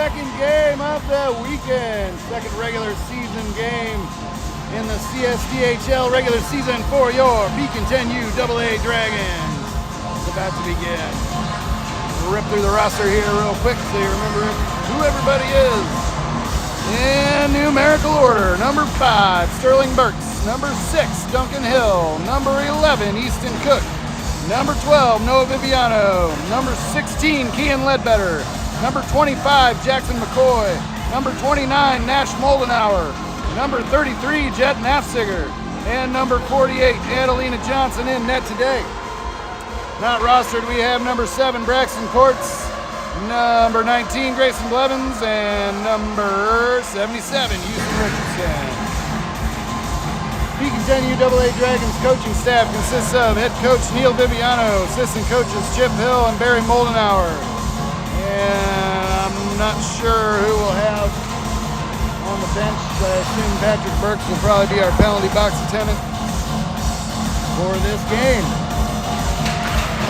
second game of the weekend. Second regular season game in the CSDHL regular season for your Pekin AA Dragons. It's about to begin. We'll rip through the roster here real quick so you remember who everybody is. In numerical order, number 5, Sterling Burks. Number 6, Duncan Hill. Number 11, Easton Cook. Number 12, Noah Viviano. Number 16, Kian Ledbetter. Number 25, Jackson McCoy. Number 29, Nash Moldenauer. Number 33, Jet Nafziger. And number 48, Adelina Johnson in net today. Not rostered, we have number 7, Braxton Courts. Number 19, Grayson Blevins. And number 77, Houston Richardson. Pekin AA Dragons coaching staff consists of head coach Neil Viviano, assistant coaches Chip Hill and Barry Moldenauer. And I'm not sure who we'll have on the bench, but I assume Patrick Burks will probably be our penalty box attendant for this game.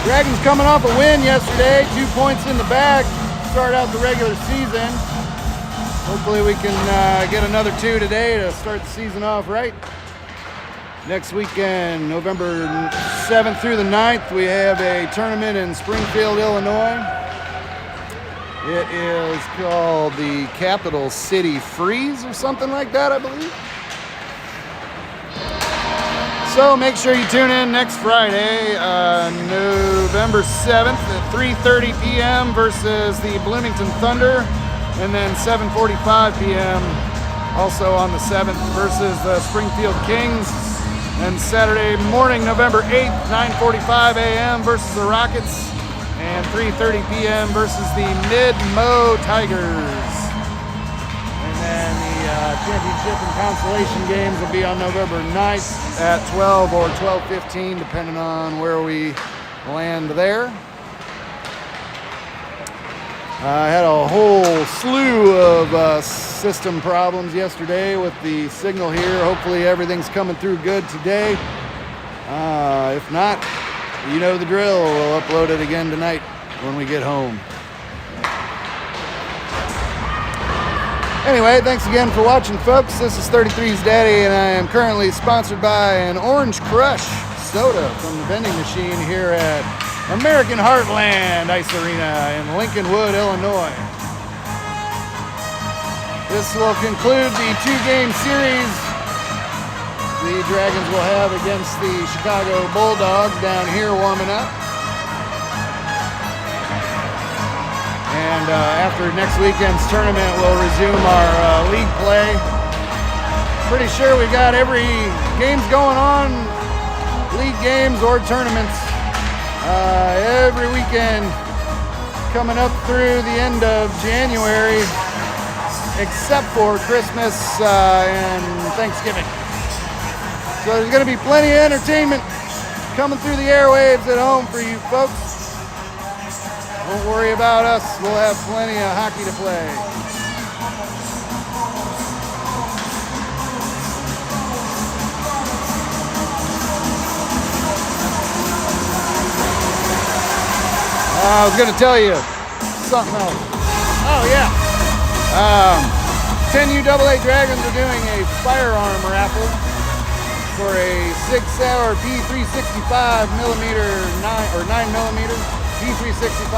Dragons coming off a win yesterday, 2 points in the bag, start out the regular season. Hopefully we can get another 2 today to start the season off right. Next weekend, November 7th through the 9th, we have a tournament in Springfield, Illinois. It is called the Capital City Freeze or something like that, I believe. So make sure you tune in next Friday, November 7th at 3:30 p.m. versus the Bloomington Thunder, and then 7:45 p.m. also on the 7th versus the Springfield Kings. And Saturday morning, November 8th, 9:45 a.m. versus the Rockets, and 3:30 p.m. versus the Mid-Mo Tigers. And then the championship and consolation games will be on November 9th at 12 or 12:15, depending on where we land there. I had a whole slew of system problems yesterday with the signal here. Hopefully everything's coming through good today. If not, you know the drill. We'll upload it again tonight when we get home. Anyway, thanks again for watching, folks. This is 33's Daddy, and I am currently sponsored by an Orange Crush soda from the vending machine here at American Heartland Ice Arena in Lincolnwood, Illinois. This will conclude the 2-game series the Dragons will have against the Chicago Bulldogs down here warming up. And after next weekend's tournament, we'll resume our league play. Pretty sure we got every games going on, league games or tournaments, every weekend coming up through the end of January, except for Christmas and Thanksgiving. So there's going to be plenty of entertainment coming through the airwaves at home for you folks. Don't worry about us, we'll have plenty of hockey to play. I was going to tell you something else. Oh yeah. 10U AA Dragons are doing a firearm raffle for a 6-hour P365 millimeter 9mm P365.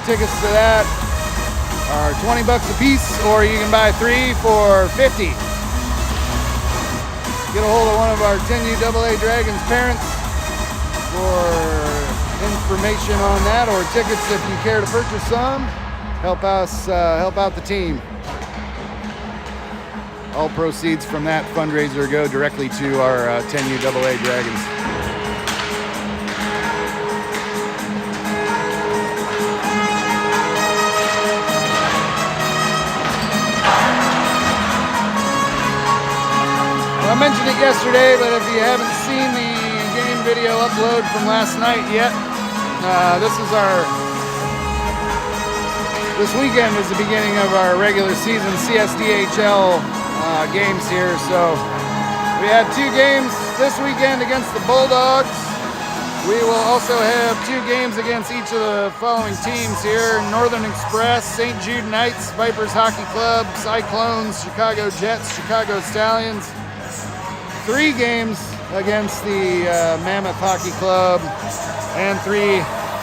Tickets to that are $20 a piece, or you can buy 3 for $50. Get a hold of one of our 10U AA Dragons parents for information on that, or tickets if you care to purchase some. Help out the team. All proceeds from that fundraiser go directly to our 10U AA Dragons. I mentioned it yesterday, but if you haven't seen the game video upload from last night yet, this weekend is the beginning of our regular season CSDHL games here. So we had 2 games this weekend against the Bulldogs We will also have 2 games against each of the following teams here: Northern Express, St. Jude Knights, Vipers Hockey Club, Cyclones, Chicago Jets, Chicago Stallions. 3 games against the Mammoth Hockey Club, and 3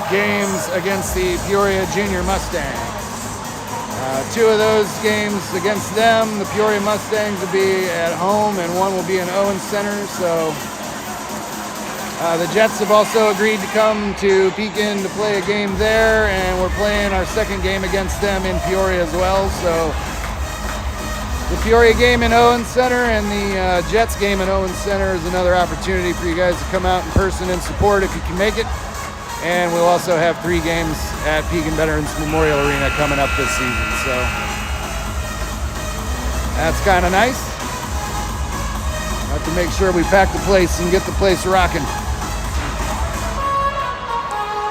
games against the Peoria Junior Mustangs. 2 of those games against them, the Peoria Mustangs, will be at home, and 1 will be in Owens Center. So the Jets have also agreed to come to Pekin to play a game there, and we're playing our 2nd game against them in Peoria as well. So the Peoria game in Owens Center and the Jets game in Owens Center is another opportunity for you guys to come out in person and support if you can make it. And we'll also have 3 games at Pekin Veterans Memorial Arena coming up this season. So that's kind of nice. Have to make sure we pack the place and get the place rocking.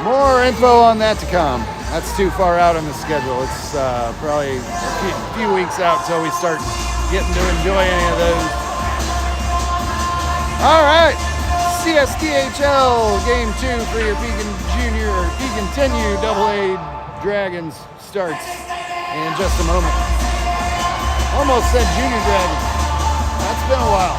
More info on that to come. That's too far out on the schedule. It's probably a few weeks out till we start getting to enjoy any of those. All right, CSDHL Game 2 for your Pekin Junior or Pekin 10U AA Dragons starts in just a moment. Almost said Junior Dragons. That's been a while.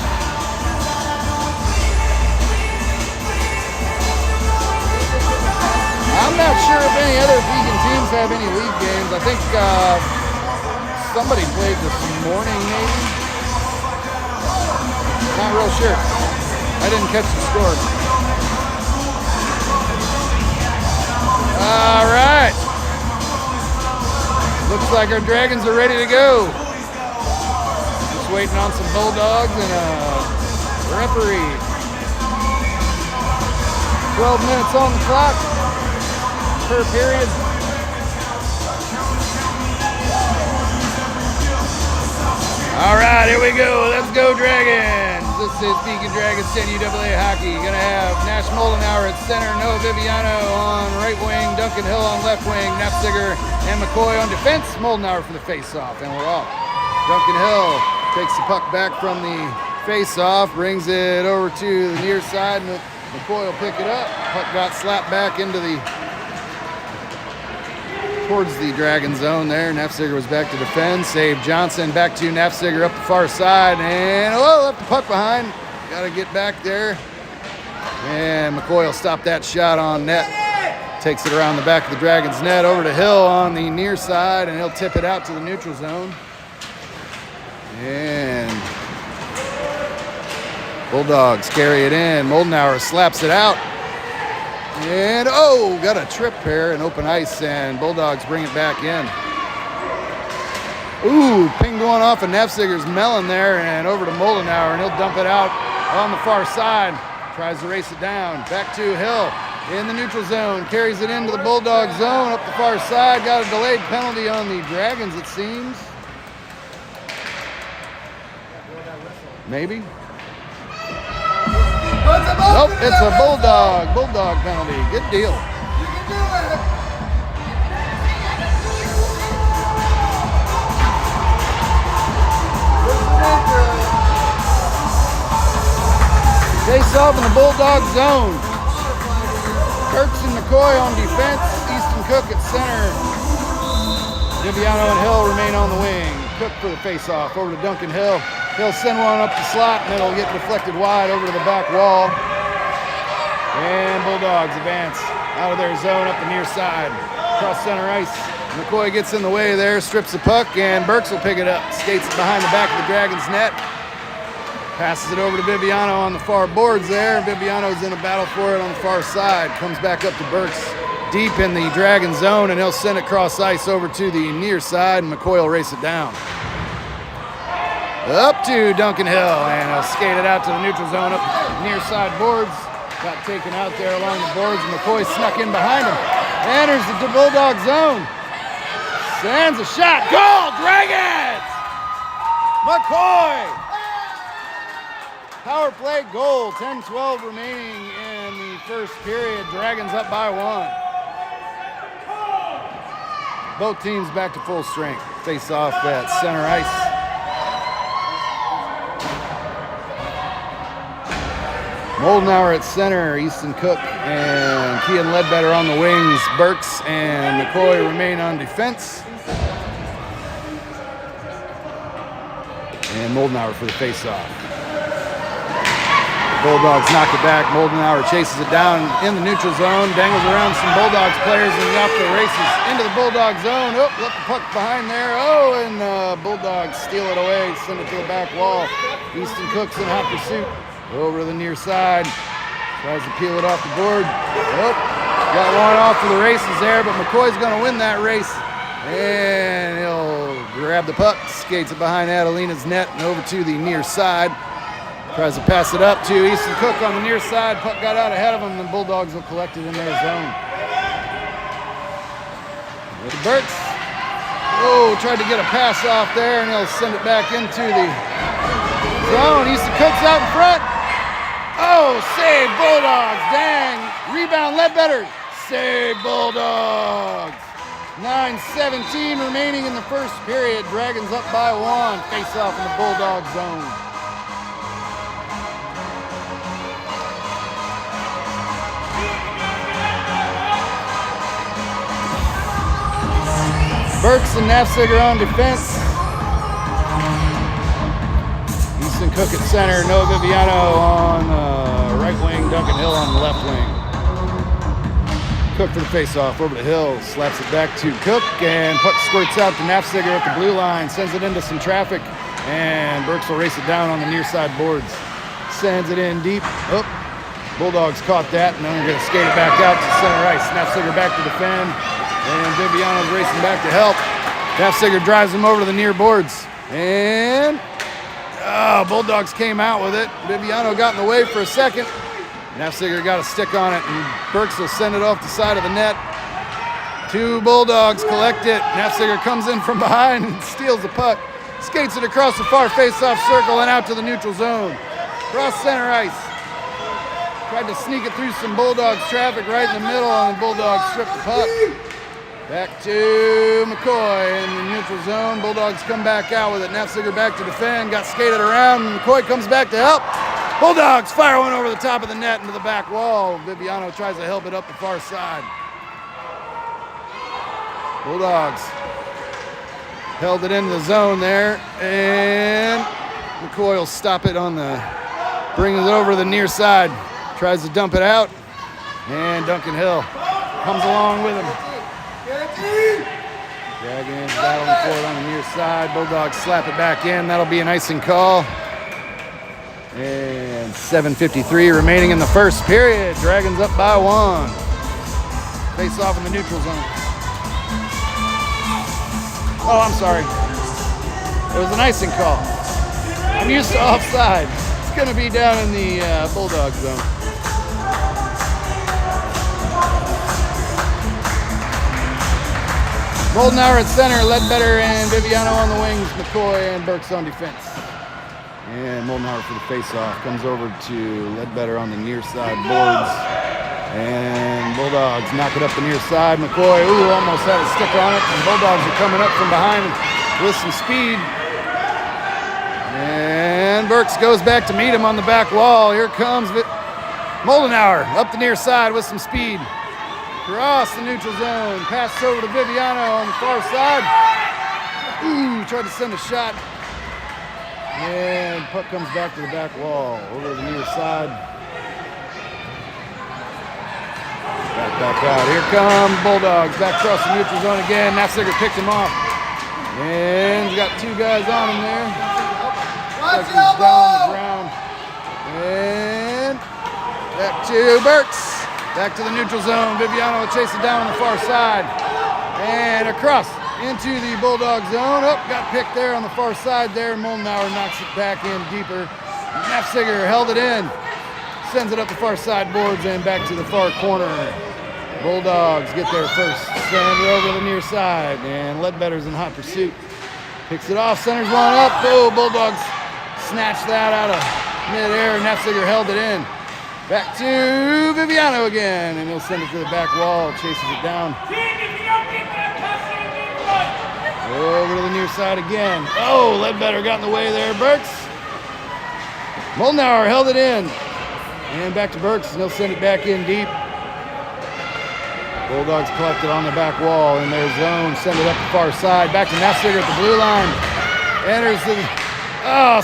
I'm not sure if any other Pekin teams have any league games. I think somebody played this morning, maybe. Not real sure. I didn't catch the score. All right. Looks like our Dragons are ready to go. Just waiting on some Bulldogs and a referee. 12 minutes on the clock per period. All right, here we go. Let's go, Dragons. This is Pekin Dragons 10U AA Hockey. Gonna have Nash Moldenauer at center, Noah Viviano on right wing, Duncan Hill on left wing, Knapziger and McCoy on defense. Moldenauer for the face-off, and we're off. Duncan Hill takes the puck back from the face-off, brings it over to the near side, and McCoy will pick it up. Puck got slapped back into towards the Dragon zone there. Knapziger was back to defend. Save Johnson, back to Knapziger up the far side, and left the puck behind. Got to get back there. And McCoy will stop that shot on net. Takes it around the back of the Dragons net over to Hill on the near side, and he'll tip it out to the neutral zone. And Bulldogs carry it in. Moldenauer slaps it out. And got a trip here in open ice, and Bulldogs bring it back in. Ping going off of Knapziger's melon there, and over to Moldenauer, and he'll dump it out on the far side. Tries to race it down. Back to Hill in the neutral zone. Carries it into the Bulldog zone up the far side. Got a delayed penalty on the Dragons, it seems. Maybe. Nope, it's a Bulldog penalty. Good deal. Face off in the Bulldog zone. Kurtz and McCoy on defense. Easton Cook at center. Viviano and Hill remain on the wing. Cook for the face-off over to Duncan Hill. He'll send one up the slot, and it'll get deflected wide over to the back wall. And Bulldogs advance out of their zone up the near side. Across center ice. McCoy gets in the way there, strips the puck, and Burks will pick it up. Skates it behind the back of the Dragons net. Passes it over to Viviano on the far boards there. Viviano's in a battle for it on the far side. Comes back up to Burks deep in the Dragon zone, and he'll send it cross ice over to the near side, and McCoy will race it down. Up to Duncan Hill, and he'll skate it out to the neutral zone up the near side boards. Got taken out there along the boards, and McCoy snuck in behind him. Enters the Bulldog zone. Sends a shot. Goal, Dragons! McCoy! Power play goal. 10-12 remaining in the first period. Dragons up by 1. Both teams back to full strength. Face off at center ice. Moldenauer at center, Easton Cook and Kean Ledbetter on the wings. Burks and McCoy remain on defense. And Moldenauer for the face-off. Bulldogs knock it back. Moldenauer chases it down in the neutral zone, dangles around some Bulldogs players and off the races into the Bulldog zone. Oh, left the puck behind there. Oh, and Bulldogs steal it away, send it to the back wall. Easton Cook's in hot pursuit. Over to the near side. Tries to peel it off the board. Oh, got one off to the races there, but McCoy's going to win that race. And he'll grab the puck, skates it behind Adelina's net and over to the near side. Tries to pass it up to Easton Cook on the near side. Puck got out ahead of him, and the Bulldogs will collect it in their zone. With Burks. Oh, tried to get a pass off there, and he'll send it back into the zone. Easton Cook's out in front. Oh, save Bulldogs. Dang. Rebound Ledbetter. Save Bulldogs. 9:17 remaining in the first period. Dragons up by 1. Face off in the Bulldog zone. Burks and Nafziger on defense. Easton Cook at center. Noah Viviano on the right wing. Duncan Hill on the left wing. Cook for the face-off. Over to Hill. Slaps it back to Cook. And puck squirts out to Nafziger at the blue line. Sends it into some traffic. And Burks will race it down on the near side boards. Sends it in deep. Oh, Bulldogs caught that. And then they're going to skate it back out to center ice. Nafziger back to defend. And Viviano's racing back to help. Nafziger drives him over to the near boards. And Bulldogs came out with it. Viviano got in the way for a second. Nafziger got a stick on it, and Burks will send it off the side of the net. 2 Bulldogs collect it. Nafziger comes in from behind and steals the puck. Skates it across the far face-off circle and out to the neutral zone. Cross center ice. Tried to sneak it through some Bulldogs traffic right in the middle, and the Bulldogs stripped the puck. Back to McCoy in the neutral zone. Bulldogs come back out with it. Nafziger back to defend. Got skated around. McCoy comes back to help. Bulldogs fire one over the top of the net into the back wall. Viviano tries to help it up the far side. Bulldogs held it into the zone there. And McCoy will stop it on the, brings it over to the near side. Tries to dump it out. And Duncan Hill comes along with him. Dragons battling for it on the near side. Bulldogs slap it back in. That'll be an icing call. And 7:53 remaining in the first period. Dragons up by 1. Face off in the neutral zone. Oh, I'm sorry. It was an icing call. I'm used to offside. It's going to be down in the Bulldog zone. Moldenauer at center, Ledbetter and Viviano on the wings, McCoy and Burks on defense. And Moldenauer for the face-off. Comes over to Ledbetter on the near side boards. And Bulldogs knock it up the near side. McCoy, almost had a stick on it. And Bulldogs are coming up from behind with some speed. And Burks goes back to meet him on the back wall. Here comes Moldenauer up the near side with some speed. Across the neutral zone, passes over to Viviano on the far side. Tried to send a shot. And puck comes back to the back wall, over to the near side. Back out. Here come Bulldogs, back across the neutral zone again. Nafziger picked him off. And he's got 2 guys on him there. Watch down on the ground. And back to Burks. Back to the neutral zone. Viviano will chase it down on the far side. And across into the Bulldog zone. Oh, got picked there on the far side there. Moldenauer knocks it back in deeper. Nafziger held it in. Sends it up the far side boards and back to the far corner. Bulldogs get there first. Send it over to the near side. And Ledbetter's in hot pursuit. Picks it off. Centers one up. Oh, Bulldogs snatched that out of midair. Nafziger held it in. Back to Viviano again, and he'll send it to the back wall, chases it down. Over to the near side again. Oh, Ledbetter got in the way there, Burks. Moldenauer held it in. And back to Burks, and he'll send it back in deep. Bulldogs collect it on the back wall in their zone, send it up the far side. Back to Nafziger at the blue line. Enters the,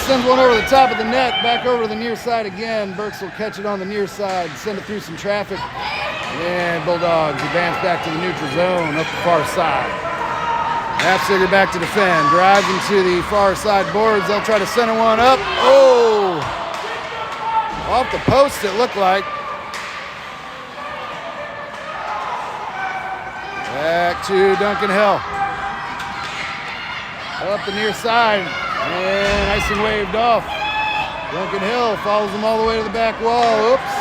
sends one over the top of the net, back over to the near side again. Burks will catch it on the near side, send it through some traffic. And Bulldogs advance back to the neutral zone, up the far side. Nafziger back to defend, drives into the far side boards. They'll try to center one up. Oh! Off the post it looked like. Back to Duncan Hill. Up the near side, and icing waved off. Duncan Hill follows them all the way to the back wall. Oops.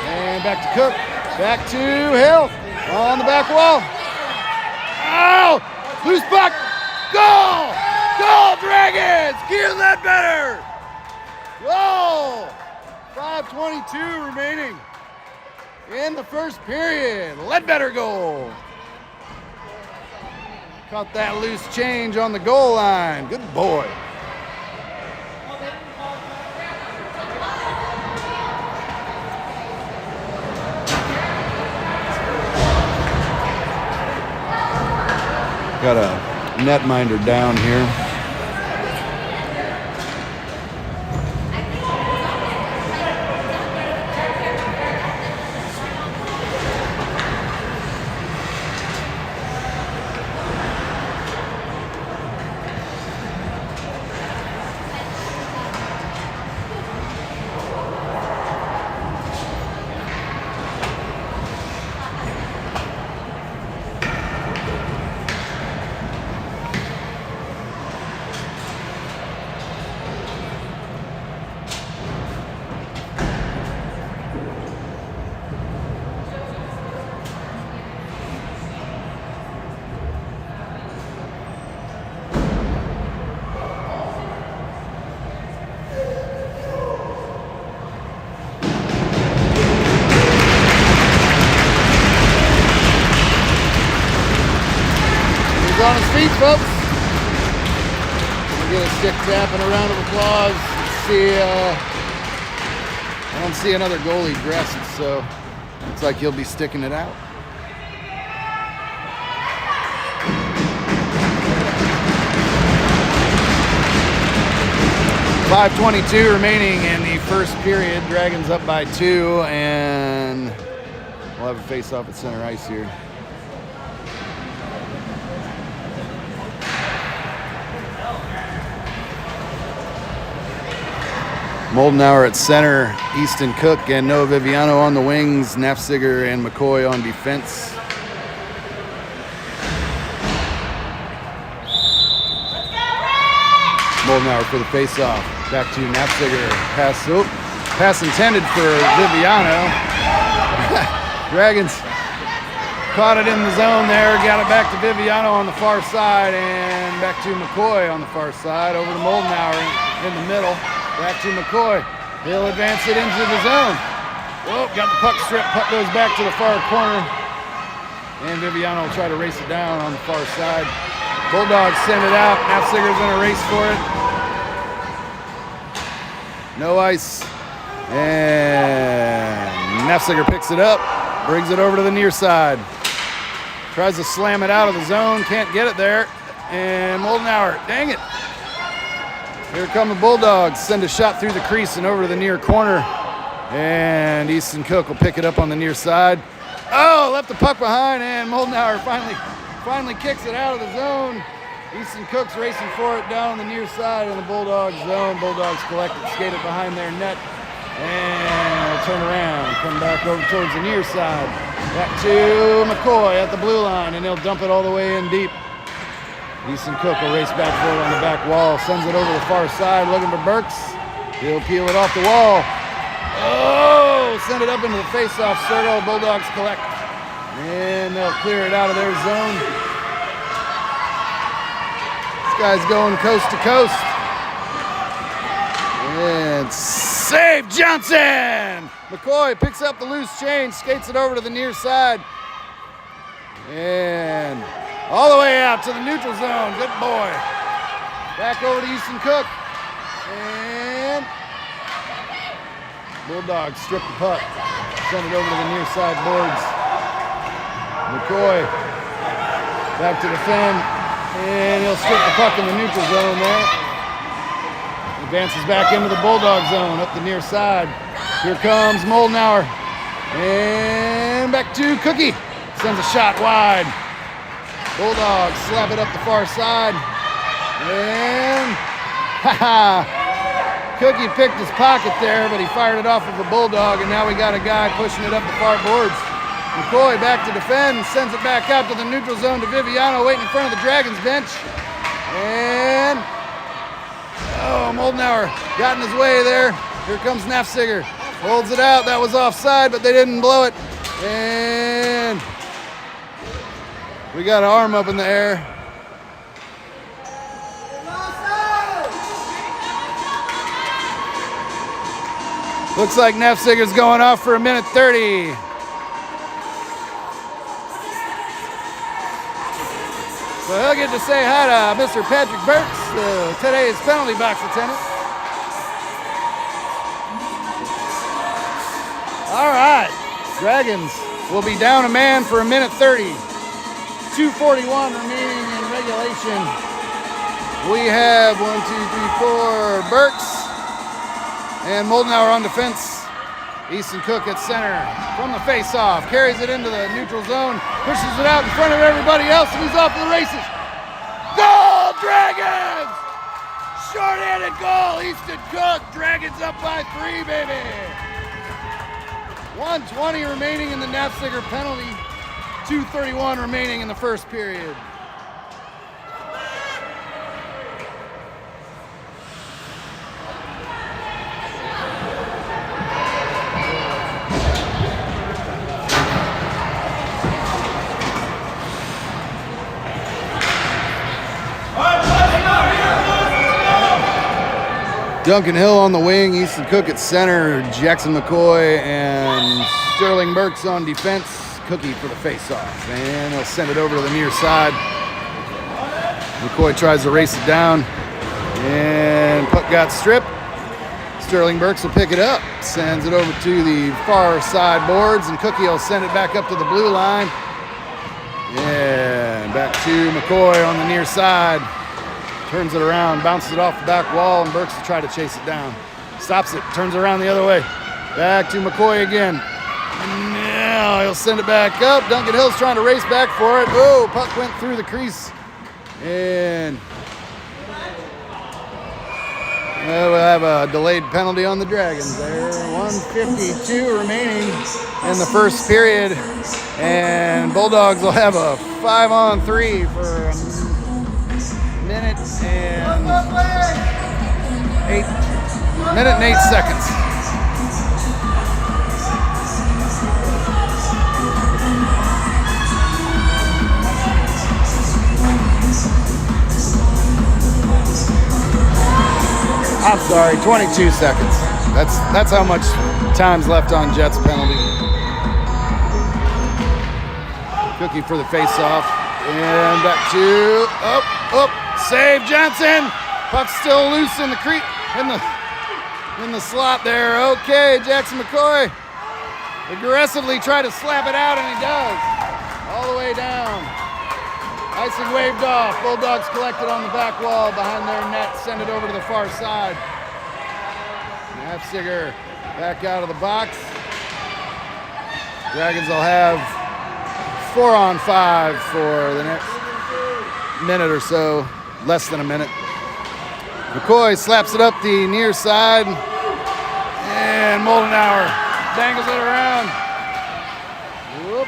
And back to Cook. Back to Hill on the back wall. Ow! Loose puck. Goal! Goal, Dragons! Keelan Ledbetter! Goal! 5:22 remaining in the first period. Ledbetter goal. Caught that loose change on the goal line. Good boy. Got a netminder down here. On his feet, folks. We'll get a stick tap and a round of applause. I don't see another goalie dressed, so looks like he'll be sticking it out. .522 remaining in the first period. Dragons up by 2, and we'll have a face-off at center ice here. Moldenauer at center, Easton Cook and Noah Viviano on the wings, Nafziger and McCoy on defense. Moldenauer for the face-off. Back to Nafziger. Pass intended for Viviano. Dragons caught it in the zone there, got it back to Viviano on the far side, and back to McCoy on the far side, over to Moldenauer in the middle. Back to McCoy. He'll advance it into the zone. Oh, got the puck stripped. Puck goes back to the far corner. And Viviano will try to race it down on the far side. Bulldogs send it out. Nafziger's in a race for it. No ice. And Nafziger picks it up. Brings it over to the near side. Tries to slam it out of the zone. Can't get it there. And Moldenauer, dang it. Here come the Bulldogs. Send a shot through the crease and over to the near corner. And Easton Cook will pick it up on the near side. Oh, left the puck behind, and Moldenauer finally kicks it out of the zone. Easton Cook's racing for it down the near side in the Bulldogs zone. Bulldogs collect it, skate it behind their net, and turn around, come back over towards the near side. Back to McCoy at the blue line, and he'll dump it all the way in deep. Easton Cook will race back for it on the back wall, sends it over the far side, looking for Burks. He'll peel it off the wall. Oh, send it up into the face-off circle. Bulldogs collect, and they'll clear it out of their zone. This guy's going coast to coast. And save Johnson! McCoy picks up the loose change, skates it over to the near side. And all the way out to the neutral zone. Good boy. Back over to Easton Cook. And Bulldogs strip the puck. Send it over to the near side boards. McCoy back to defend. And he'll strip the puck in the neutral zone there. Advances back into the Bulldog zone up the near side. Here comes Moldenauer. And back to Cookie. Sends a shot wide. Bulldogs slap it up the far side. And Cookie picked his pocket there, but he fired it off of a Bulldog, and now we got a guy pushing it up the far boards. McCoy back to defend, sends it back out to the neutral zone to Viviano, waiting in front of the Dragons bench. And Moldenauer got in his way there. Here comes Nafziger. Holds it out. That was offside, but they didn't blow it. And we got an arm up in the air. Looks like Nafziger's going off for a minute 30. So he'll get to say hi to Mr. Patrick Burks, today's penalty box attendant. All right, Dragons will be down a man for a minute 30. 2:41 remaining in regulation. We have 1, 2, 3, 4 Burks. And Moldenauer on defense. Easton Cook at center. From the face-off. Carries it into the neutral zone. Pushes it out in front of everybody else, and he's off to the races. Goal, Dragons! Short-handed goal, Easton Cook. Dragons up by 3, baby. 1:20 remaining in the Nafziger penalty. 2:31 remaining in the first period. Duncan Hill on the wing, Easton Cook at center, Jackson McCoy and Sterling Burks on defense. Cookie for the face-off, and he'll send it over to the near side. McCoy tries to race it down, and puck got stripped. Sterling Burks will pick it up, sends it over to the far side boards, and Cookie will send it back up to the blue line. And back to McCoy on the near side. Turns it around, bounces it off the back wall, and Burks will try to chase it down. Stops it, turns it around the other way. Back to McCoy again. And now he'll send it back up. Duncan Hill's trying to race back for it. Oh, puck went through the crease. And we'll have a delayed penalty on the Dragons there. 1:52 remaining in the first period. And Bulldogs will have a 5-on-3 for a minute and 8 seconds. I'm sorry, 22 seconds. That's how much time's left on Jets penalty. Cookie for the face-off. And back to save Johnson. Puck's still loose in the slot there. Okay, Jackson McCoy aggressively tried to slap it out, and he does. All the way down. Icing waved off. Bulldogs collected on the back wall behind their net. Send it over to the far side. Nafziger back out of the box. Dragons will have 4-on-5 for the next minute or so. Less than a minute. McCoy slaps it up the near side. And Moldenauer dangles it around. Whoop.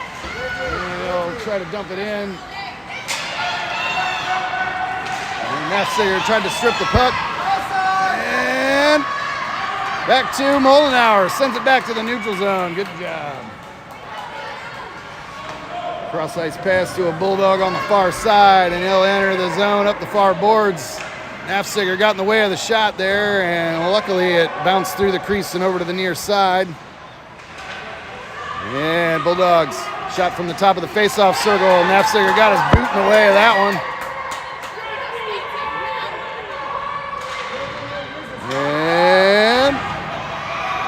And he'll try to dump it in. Nafziger tried to strip the puck. And back to Moldenauer. Sends it back to the neutral zone. Good job. Cross-ice pass to a Bulldog on the far side, and he'll enter the zone up the far boards. Nafziger got in the way of the shot there, and luckily it bounced through the crease and over to the near side. And Bulldogs shot from the top of the face-off circle. Nafziger got his boot in the way of that one.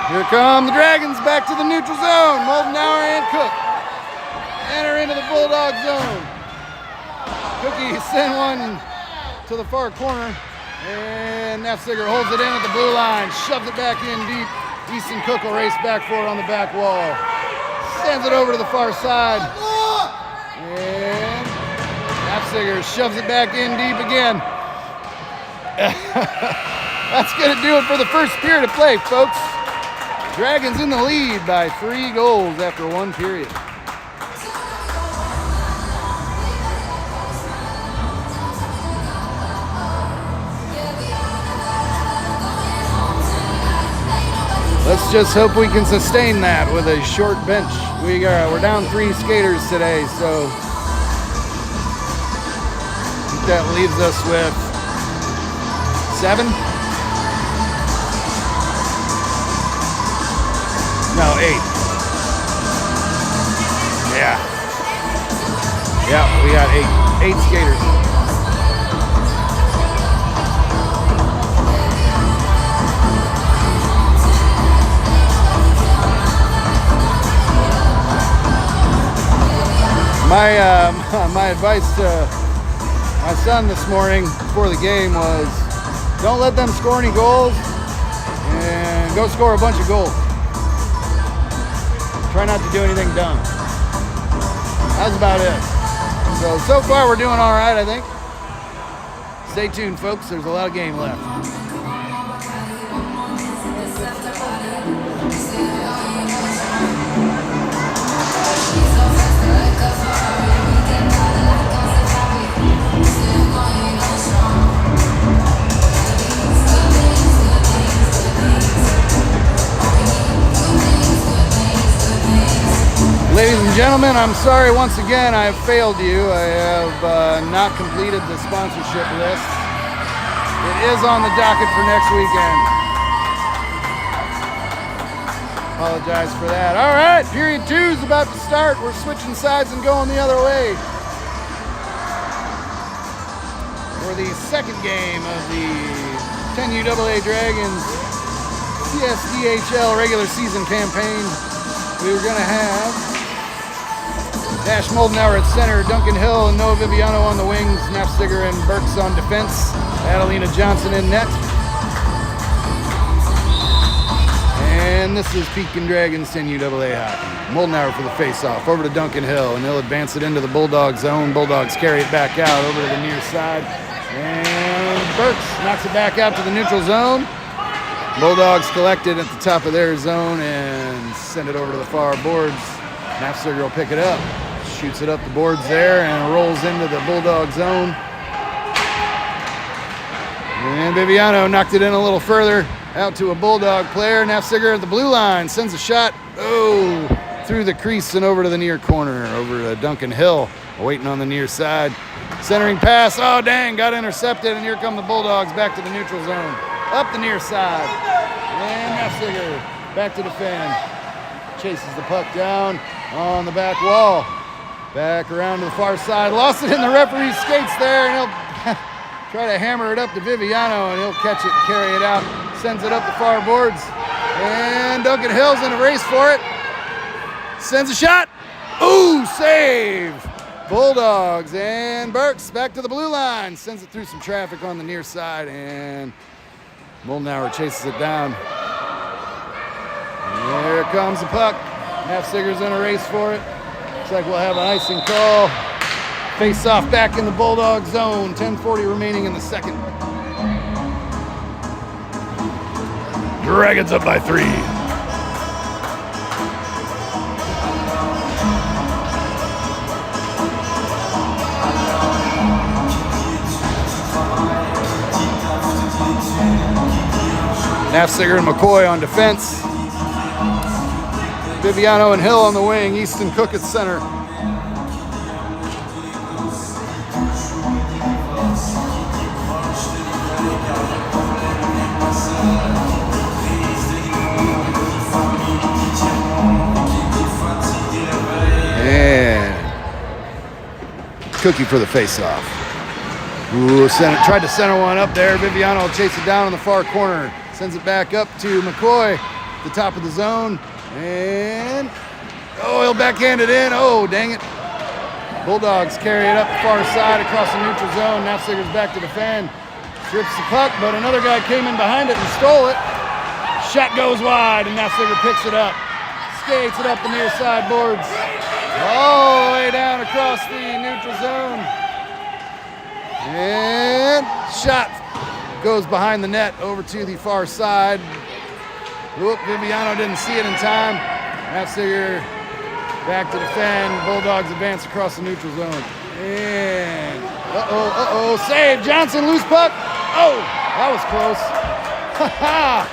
Here come the Dragons back to the neutral zone. Moldenauer and Cook enter into the Bulldog zone. Cookie send one to the far corner, and Nafziger holds it in at the blue line, shoves it back in deep. Easton Cook will race back for it on the back wall. Sends it over to the far side. And Nafziger shoves it back in deep again. That's going to do it for the first period of play, folks. Dragons in the lead by 3 goals after 1 period. Let's just hope we can sustain that with a short bench. We're down 3 skaters today, so I think that leaves us with 7? No, 8. Yeah, we got 8 skaters. My advice to my son this morning before the game was, don't let them score any goals and go score a bunch of goals. Try not to do anything dumb. That's about it. So far we're doing all right, I think. Stay tuned, folks. There's a lot of game left. Ladies and gentlemen, I'm sorry once again I have failed you. I have not completed the sponsorship list. It is on the docket for next weekend. Apologize for that. All right, period 2 is about to start. We're switching sides and going the other way for the second game of the 10UAA Dragons CSDHL regular season campaign. We were going to have Dash Moldenauer at center, Duncan Hill and Noah Viviano on the wings, Nafziger and Burks on defense, Adelina Johnson in net. And this is Pekin Dragons 10UAA hockey. Moldenauer for the face-off, over to Duncan Hill, and he'll advance it into the Bulldog zone. Bulldogs carry it back out over to the near side. And Burks knocks it back out to the neutral zone. Bulldogs collect it at the top of their zone and send it over to the far boards. Nafziger will pick it up. Shoots it up the boards there and rolls into the Bulldog zone. And Viviano knocked it in a little further, out to a Bulldog player. Nafziger at the blue line sends a shot, through the crease and over to the near corner, over to Duncan Hill, waiting on the near side. Centering pass, got intercepted, and here come the Bulldogs back to the neutral zone. Up the near side, and Nafziger back to defend. Chases the puck down on the back wall. Back around to the far side. Lost it in the referee's skates there, and he'll try to hammer it up to Viviano, and he'll catch it and carry it out. Sends it up the far boards. And Duncan Hill's in a race for it. Sends a shot. Save! Bulldogs and Burks back to the blue line. Sends it through some traffic on the near side, and Moldenauer chases it down. And there comes the puck. Nafziger's in a race for it. Looks like we'll have an icing call. Face off back in the Bulldog zone. 10:40 remaining in the second. Dragons up by 3. Nafziger and McCoy on defense. Viviano and Hill on the wing. Easton Cook at center. And Cookie for the face-off. Tried to center one up there. Viviano will chase it down in the far corner. Sends it back up to McCoy. the top of the zone. And, oh, he'll backhand it in. Oh, dang it. Bulldogs carry it up the far side across the neutral zone. Nafziger's back to defend. Strips the puck, but another guy came in behind it and stole it. Shot goes wide, and Nafziger picks it up. Skates it up the near side boards. All the way down across the neutral zone. And shot goes behind the net over to the far side. Whoop, Viviano didn't see it in time. Nafziger back to defend. Bulldogs advance across the neutral zone. And save. Johnson, loose puck. Oh, that was close. Ha-ha!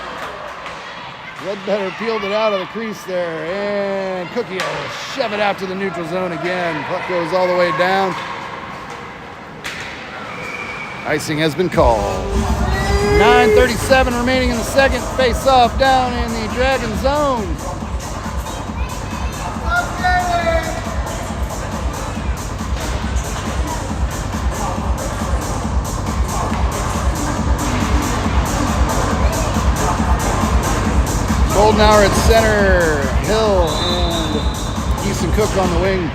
Ledbetter peeled it out of the crease there. And Cookie will shove it out to the neutral zone again. Puck goes all the way down. Icing has been called. 9:37 remaining in the second. Face off down in the Dragon zone. Goldenauer at center, Hill and Easton Cook on the wing.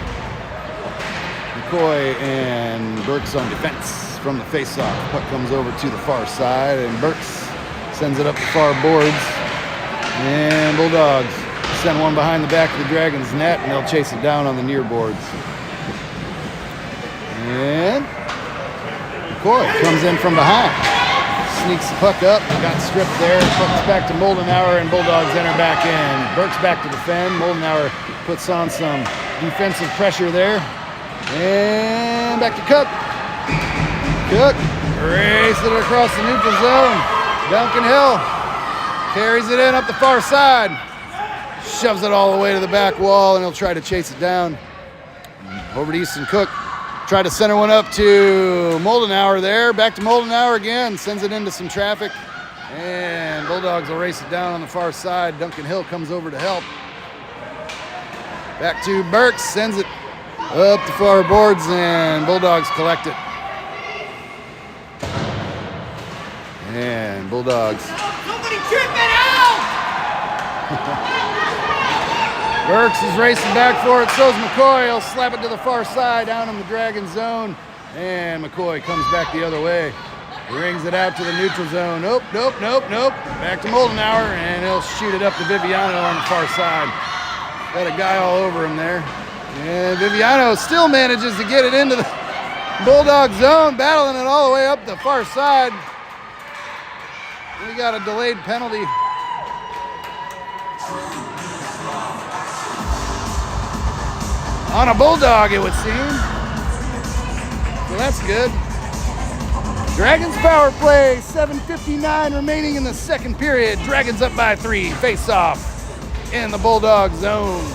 McCoy and Burks on defense from the face-off. Puck comes over to the far side, and Burks sends it up the far boards. And Bulldogs send one behind the back of the Dragons' net, and they'll chase it down on the near boards. And McCoy comes in from behind. Sneaks the puck up, got stripped there. Puck's back to Moldenauer, and Bulldogs enter back in. Burks back to defend. Moldenauer puts on some defensive pressure there. And back to Cook. Cook races it across the neutral zone. Duncan Hill carries it in up the far side. Shoves it all the way to the back wall, and he'll try to chase it down. Over to Easton Cook. Try to center one up to Moldenauer there. Back to Moldenauer again. Sends it into some traffic. And Bulldogs will race it down on the far side. Duncan Hill comes over to help. Back to Burks. Sends it up the far boards, and Bulldogs collect it. And Bulldogs. Somebody trip it out! Burks is racing back for it. So's McCoy. He'll slap it to the far side down in the Dragon zone. And McCoy comes back the other way. Rings it out to the neutral zone. Nope. Back to Moldenauer, and he'll shoot it up to Viviano on the far side. Got a guy all over him there. And Viviano still manages to get it into the Bulldog zone, battling it all the way up the far side. We got a delayed penalty. On a Bulldog, it would seem. So that's good. Dragons power play, 7:59 remaining in the second period. Dragons up by 3, face off in the Bulldog zone.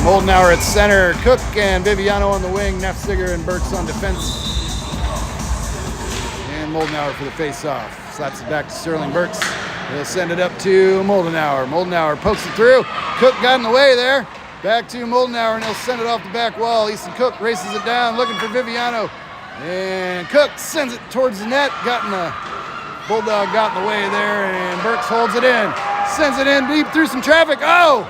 Moldenauer at center, Cook and Viviano on the wing, Nafziger and Burks on defense. And Moldenauer for the face-off. Slaps it back to Sterling Burks. He'll send it up to Moldenauer. Moldenauer pokes it through. Cook got in the way there. Back to Moldenauer, and he'll send it off the back wall. Easton Cook races it down, looking for Viviano. And Cook sends it towards the net. Bulldog got in the way there, and Burks holds it in. Sends it in deep through some traffic. Oh!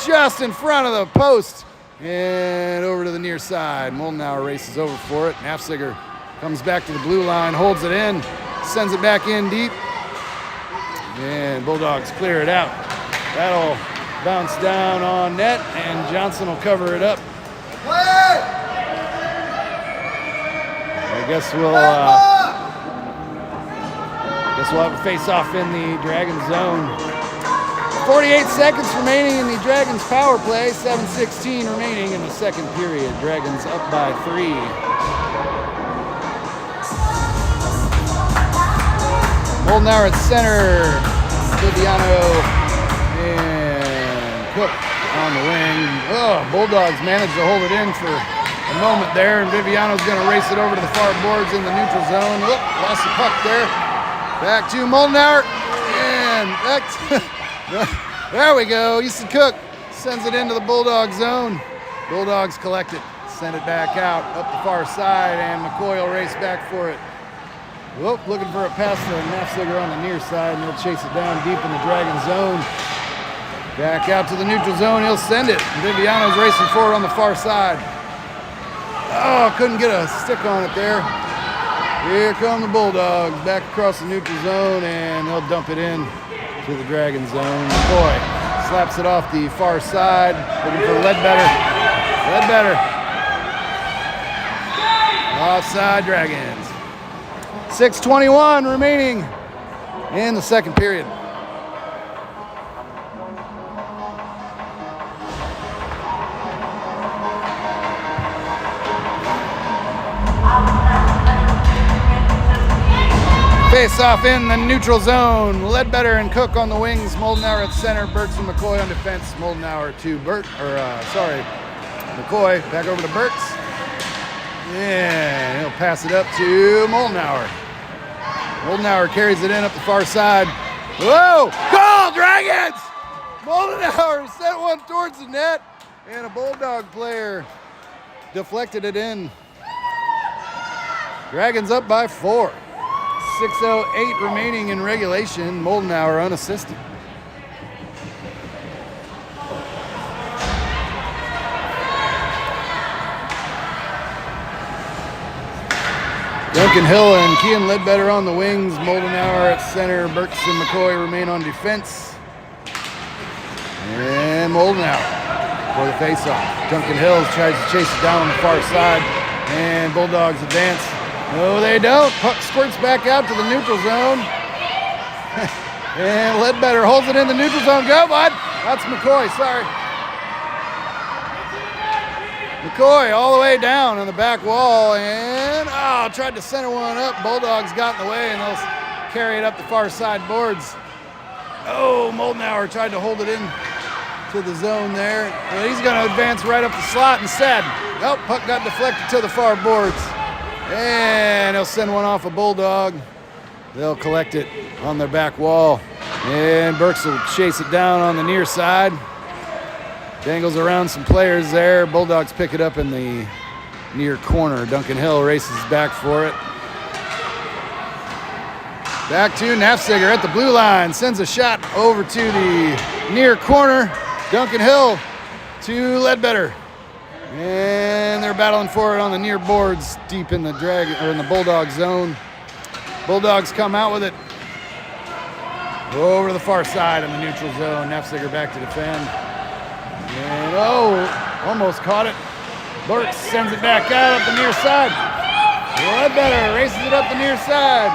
Just in front of the post. And over to the near side. Moldenauer races over for it. Nafziger comes back to the blue line, holds it in, sends it back in deep. And Bulldogs clear it out. That'll bounce down on net, and Johnson will cover it up. I guess we'll have a face-off in the Dragon zone. 48 seconds remaining in the Dragons power play. 7:16 remaining in the second period. Dragons up by 3. Moldenauer at center. Viviano and Cook on the wing. Oh, Bulldogs managed to hold it in for a moment there, and Viviano's going to race it over to the far boards in the neutral zone. Look, lost the puck there. Back to Moldenauer, and back to there we go. Easton Cook sends it into the Bulldog zone. Bulldogs collect it. Send it back out, up the far side, and McCoy will race back for it. Whoop, looking for a pass to Nafziger on the near side, and he'll chase it down deep in the Dragon zone. Back out to the neutral zone, he'll send it. Viviano's racing forward on the far side. Oh, couldn't get a stick on it there. Here come the Bulldogs, back across the neutral zone, and they'll dump it in to the Dragon zone. McCoy slaps it off the far side, looking for Ledbetter. Ledbetter. Offside Dragons. 6:21 remaining in the second period. Face off in the neutral zone. Ledbetter and Cook on the wings. Moldenauer at center. Burks and McCoy on defense. Moldenauer to McCoy. Back over to Burks. And he'll pass it up to Moldenauer. Moldenauer carries it in up the far side. Whoa! Goal, Dragons! Moldenauer sent one towards the net, and a Bulldog player deflected it in. Dragons up by 4. 6:08 remaining in regulation. Moldenauer unassisted. Duncan Hill and Kean Ledbetter on the wings. Moldenauer at center. Burks and McCoy remain on defense. And Moldenauer for the faceoff. Duncan Hill tries to chase it down on the far side. And Bulldogs advance. No, they don't. Puck squirts back out to the neutral zone. And Ledbetter holds it in the neutral zone. Go, bud. That's McCoy, sorry. McCoy all the way down on the back wall, and tried to center one up. Bulldogs got in the way, and they'll carry it up the far side boards. Oh, Moldenauer tried to hold it in to the zone there. Well, he's going to advance right up the slot instead. Nope, puck got deflected to the far boards. And he'll send one off a Bulldog. They'll collect it on their back wall. And Burks will chase it down on the near side. Dangles around some players there. Bulldogs pick it up in the near corner. Duncan Hill races back for it. Back to Nafziger at the blue line. Sends a shot over to the near corner. Duncan Hill to Ledbetter. And they're battling for it on the near boards deep in the Bulldog zone. Bulldogs come out with it over to the far side in the neutral zone. Nafziger back to defend. And almost caught it. Burks sends it back out up the near side. Ledbetter races it up the near side.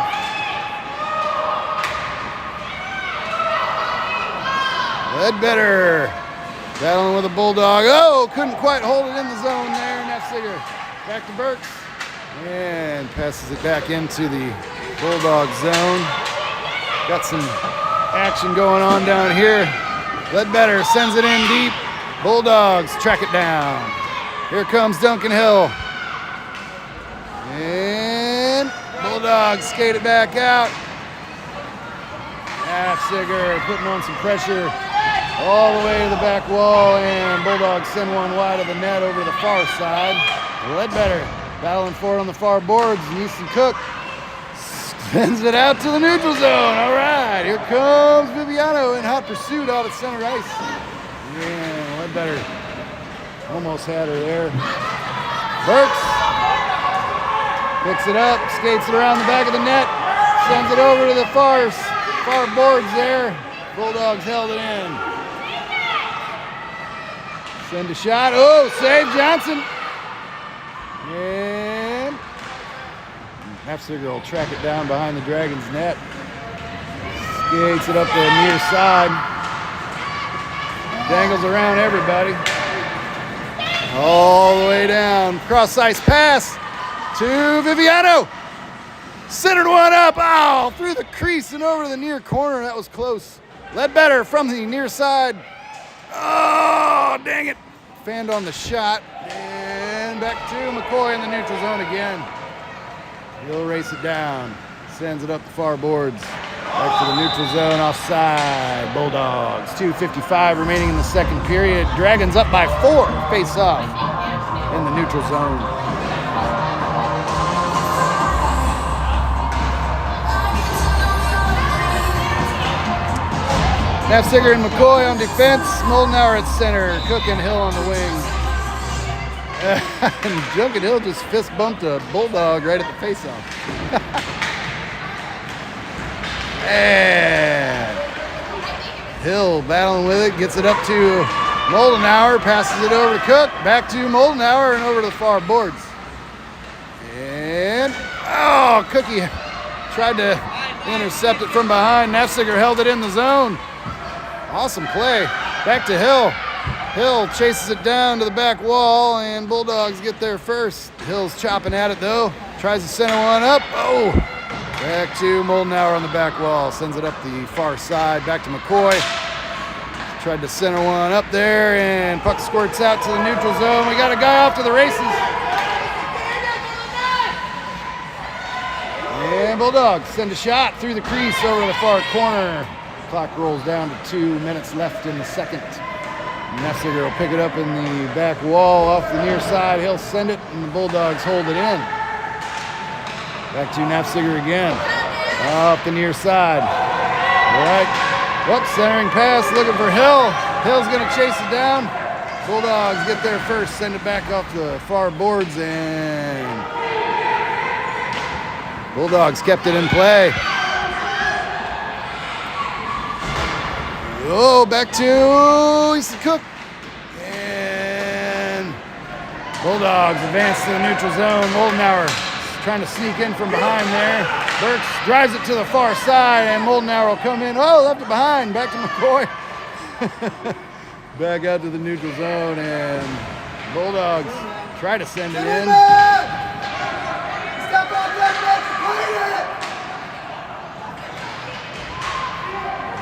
Ledbetter battling with a Bulldog. Couldn't quite hold it in the zone there. Nafziger back to Burks. And passes it back into the Bulldog zone. Got some action going on down here. Ledbetter sends it in deep. Bulldogs track it down. Here comes Duncan Hill. And Bulldogs skate it back out. Nafziger putting on some pressure all the way to the back wall, and Bulldogs send one wide of the net over to the far side. Ledbetter battling for it on the far boards. Neeson Cook sends it out to the neutral zone. All right, here comes Viviano in hot pursuit out at center ice. Yeah, Ledbetter almost had her there. Burks picks it up, skates it around the back of the net, sends it over to the far boards there. Bulldogs held it in. Send a shot. Save Johnson. And Nafziger will track it down behind the Dragons net. Skates it up the near side. Dangles around everybody. All the way down. Cross ice pass to Viviano. Centered one up. Through the crease and over to the near corner. That was close. Ledbetter from the near side. Dang it. Fanned on the shot. And back to McCoy in the neutral zone again. He'll race it down. Sends it up the far boards. Back to the neutral zone, offside. Bulldogs. 2:55 remaining in the second period. Dragons up by 4. Face off. in the neutral zone. Nafziger and McCoy on defense. Moldenauer at center. Cook and Hill on the wing. And Junkin Hill just fist bumped a Bulldog right at the faceoff. And Hill battling with it, gets it up to Moldenauer, passes it over to Cook, back to Moldenauer and over to the far boards. And, oh, Cookie tried to intercept it from behind. Nafziger held it in the zone. Awesome play. Back to Hill. Hill chases it down to the back wall, and Bulldogs get there first. Hill's chopping at it, though. Tries to center one up. Oh! Back to Moldenauer on the back wall. Sends it up the far side. Back to McCoy. Tried to center one up there, and puck squirts out to the neutral zone. We got a guy off to the races. And Bulldogs send a shot through the crease over to the far corner. Clock rolls down to 2 minutes left in the second. Nafziger will pick it up in the back wall off the near side. He'll send it, and the Bulldogs hold it in. Back to Nafziger again. Off the near side. All right. Whoop, centering pass, looking for Hill. Hill's going to chase it down. Bulldogs get there first, send it back off the far boards, and Bulldogs kept it in play. Oh, back to Easton Cook. And Bulldogs advance to the neutral zone. Moldenauer trying to sneak in from behind there. Burks drives it to the far side, and Moldenauer will come in. Oh, left it behind. Back to McCoy. Back out to the neutral zone, and Bulldogs try to send it in.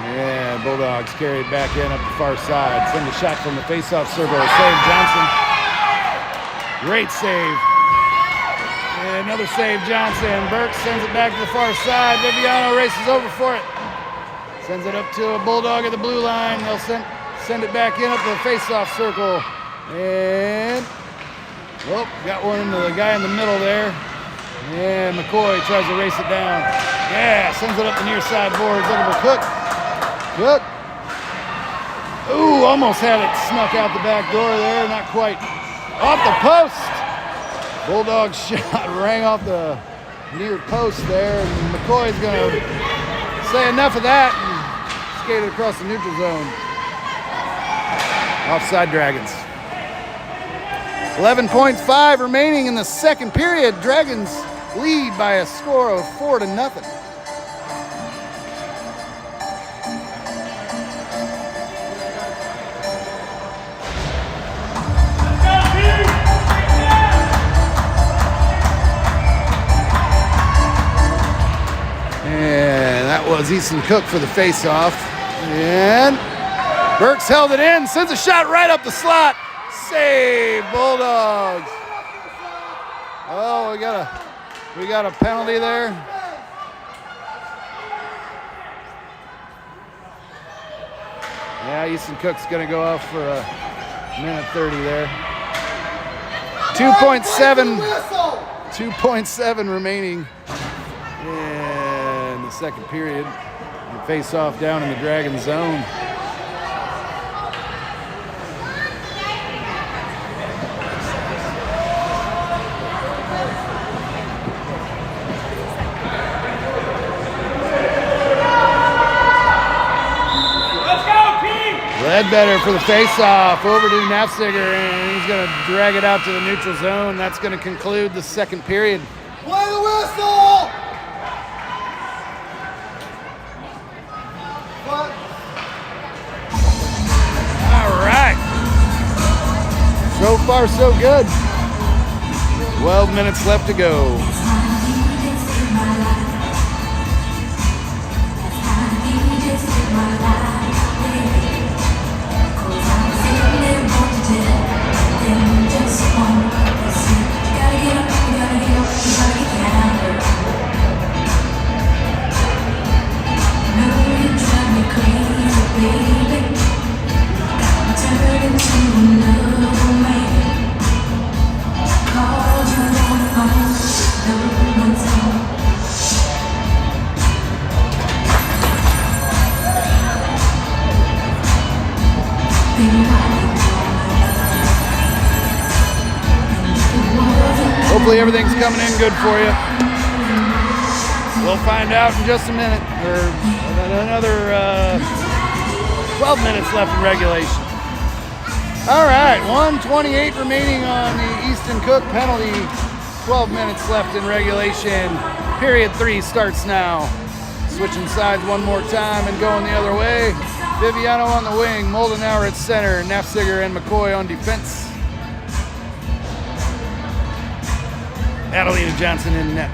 Yeah, Bulldogs carry it back in up the far side. Send a shot from the faceoff circle. Save Johnson. Great save. And another save, Johnson. Burke sends it back to the far side. Viviano races over for it. Sends it up to a Bulldog at the blue line. They'll send it back in up to the faceoff circle. And, oh, got one into the guy in the middle there. And McCoy tries to race it down. Yeah, sends it up the near side boards. Looking for Cook. Cook. Ooh, almost had it snuck out the back door there. Not quite. Off the post. Bulldog shot rang off the near post there. And McCoy's going to say enough of that and skate it across the neutral zone. Offside Dragons. 11.5 remaining in the second period. Dragons lead by a score of 4-0. And that was Easton Cook for the face-off. And Burks held it in, sends a shot right up the slot. Save, Bulldogs. Oh, we got a penalty there. Yeah, Easton Cook's gonna go off for a minute 30 there. 2.7 remaining in the second period. And face off down in the Dragon zone. Ledbetter for the face-off, over to Nafziger, and he's going to drag it out to the neutral zone. That's going to conclude the second period. Play the whistle! All right. So far, so good. 12 minutes left to go. Hopefully everything's coming in good for you. We'll find out in just a minute, or another 12 minutes left in regulation. All right, 1:28 remaining on the Easton Cook penalty. 12 minutes left in regulation. Period 3 starts now. Switching sides one more time and going the other way. Viviano on the wing, Moldenauer at center, Nafziger and McCoy on defense. Adelina Johnson in net.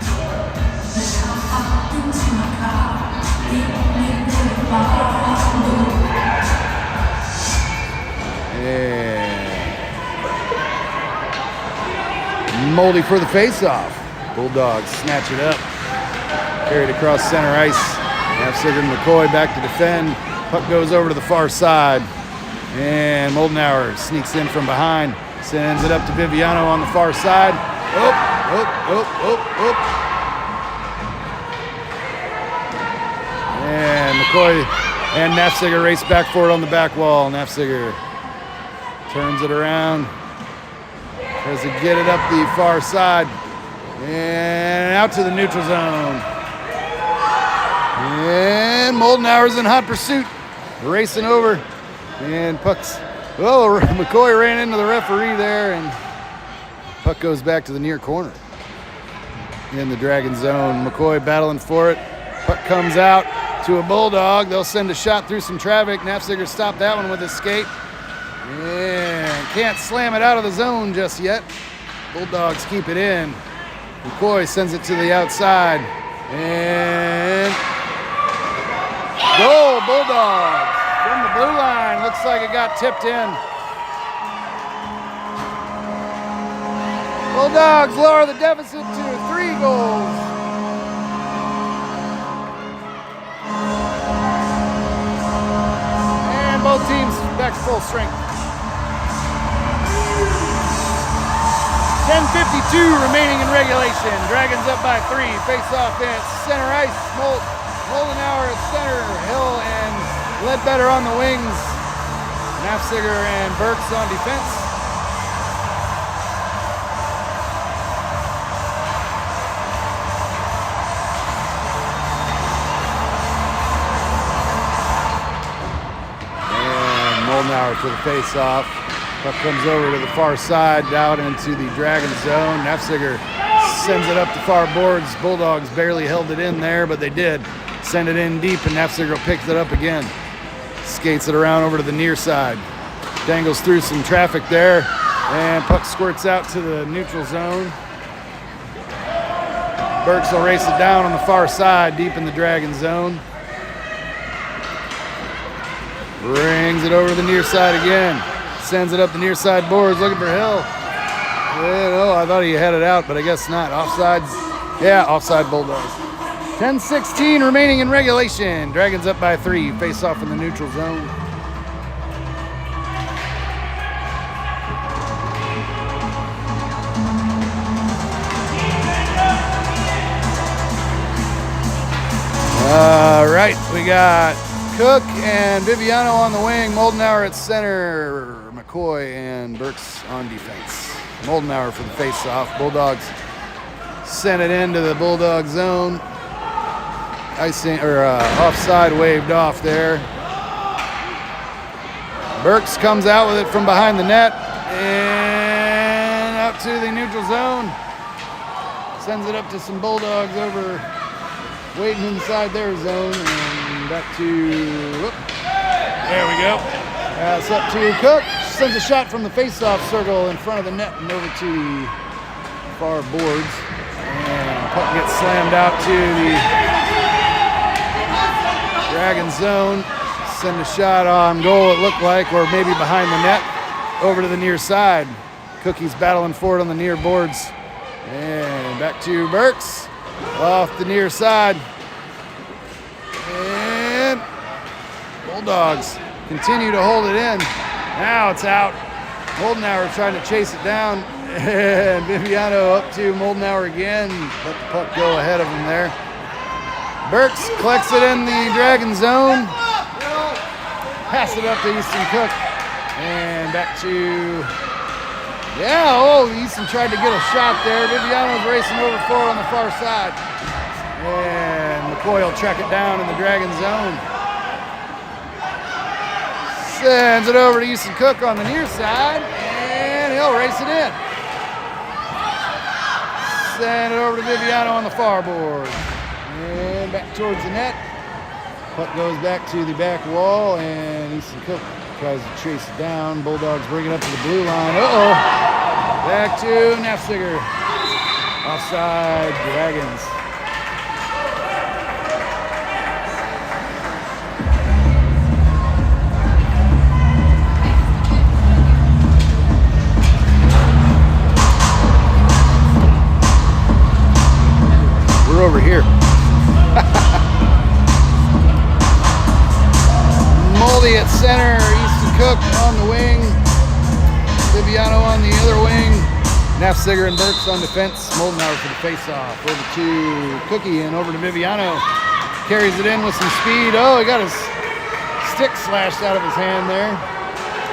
And Moldy for the face-off. Bulldogs snatch it up. Carried across center ice. Nafziger and McCoy back to defend. Puck goes over to the far side. And Moldenauer sneaks in from behind. Sends it up to Viviano on the far side. And McCoy and Nafziger race back for it on the back wall. Nafziger turns it around. Tries to get it up the far side. And out to the neutral zone. And Moldenauer's in hot pursuit. Racing over. And puck's, well, McCoy ran into the referee there, and puck goes back to the near corner. In the Dragon zone. McCoy battling for it. Puck comes out to a Bulldog. They'll send a shot through some traffic. Nafziger stopped that one with his skate. And can't slam it out of the zone just yet. Bulldogs keep it in. McCoy sends it to the outside. And goal, Bulldogs. From the blue line. Looks like it got tipped in. Bulldogs lower the deficit to 3 goals. And both teams back to full strength. 10:52 remaining in regulation. Dragons up by 3. Face off at center ice. Moldenauer at center. Hill and Ledbetter on the wings. Nafziger and Burks on defense. And Moldenauer for the face-off. Puck comes over to the far side, out into the Dragon zone. Nafziger sends it up the far boards. Bulldogs barely held it in there, but they did. Send it in deep, and Nafziger picks it up again. Skates it around over to the near side. Dangles through some traffic there, and puck squirts out to the neutral zone. Burks will race it down on the far side, deep in the Dragon zone. Brings it over to the near side again. Sends it up the near side boards, looking for Hill. I thought he had it out, but I guess not. Offsides. Yeah, offside Bulldogs. 10:16 remaining in regulation. Dragons up by 3. Face off in the neutral zone. All right, we got Cook and Viviano on the wing. Moldenauer at center. McCoy and Burks on defense. Moldenauer for the face-off. Bulldogs sent it into the Bulldog zone. Icing or offside waved off there. Burks comes out with it from behind the net and out to the neutral zone. Sends it up to some Bulldogs over, waiting inside their zone, and back to. Whoop, there we go. Pass up to Cook. Sends a shot from the face-off circle in front of the net and over to the far boards. And puck gets slammed out to the Dragon zone. Send a shot on goal, it looked like, or maybe behind the net, over to the near side. Cookie's battling for it on the near boards. And back to Burks, off the near side. And Bulldogs continue to hold it in. Now it's out. Moldenauer trying to chase it down. And Viviano up to Moldenauer again. Let the puck go ahead of him there. Burks collects it in the Dragon zone. Pass it up to Easton Cook. And back to Yeah, oh, Easton tried to get a shot there. Viviano's racing over forward on the far side. And McCoy will track it down in the Dragon zone. Sends it over to Easton Cook on the near side, and he'll race it in. Send it over to Viviano on the far board. And back towards the net. Puck goes back to the back wall, and Easton Cook tries to chase it down. Bulldogs bring it up to the blue line. Uh-oh. Back to Nafziger. Offside, Dragons. We're over here. Moldy at center, Easton Cook on the wing, Viviano on the other wing, Nafziger and Burks on defense, Moldenauer for the face-off, over to Cookie and over to Viviano, carries it in with some speed. Oh, he got his stick slashed out of his hand there.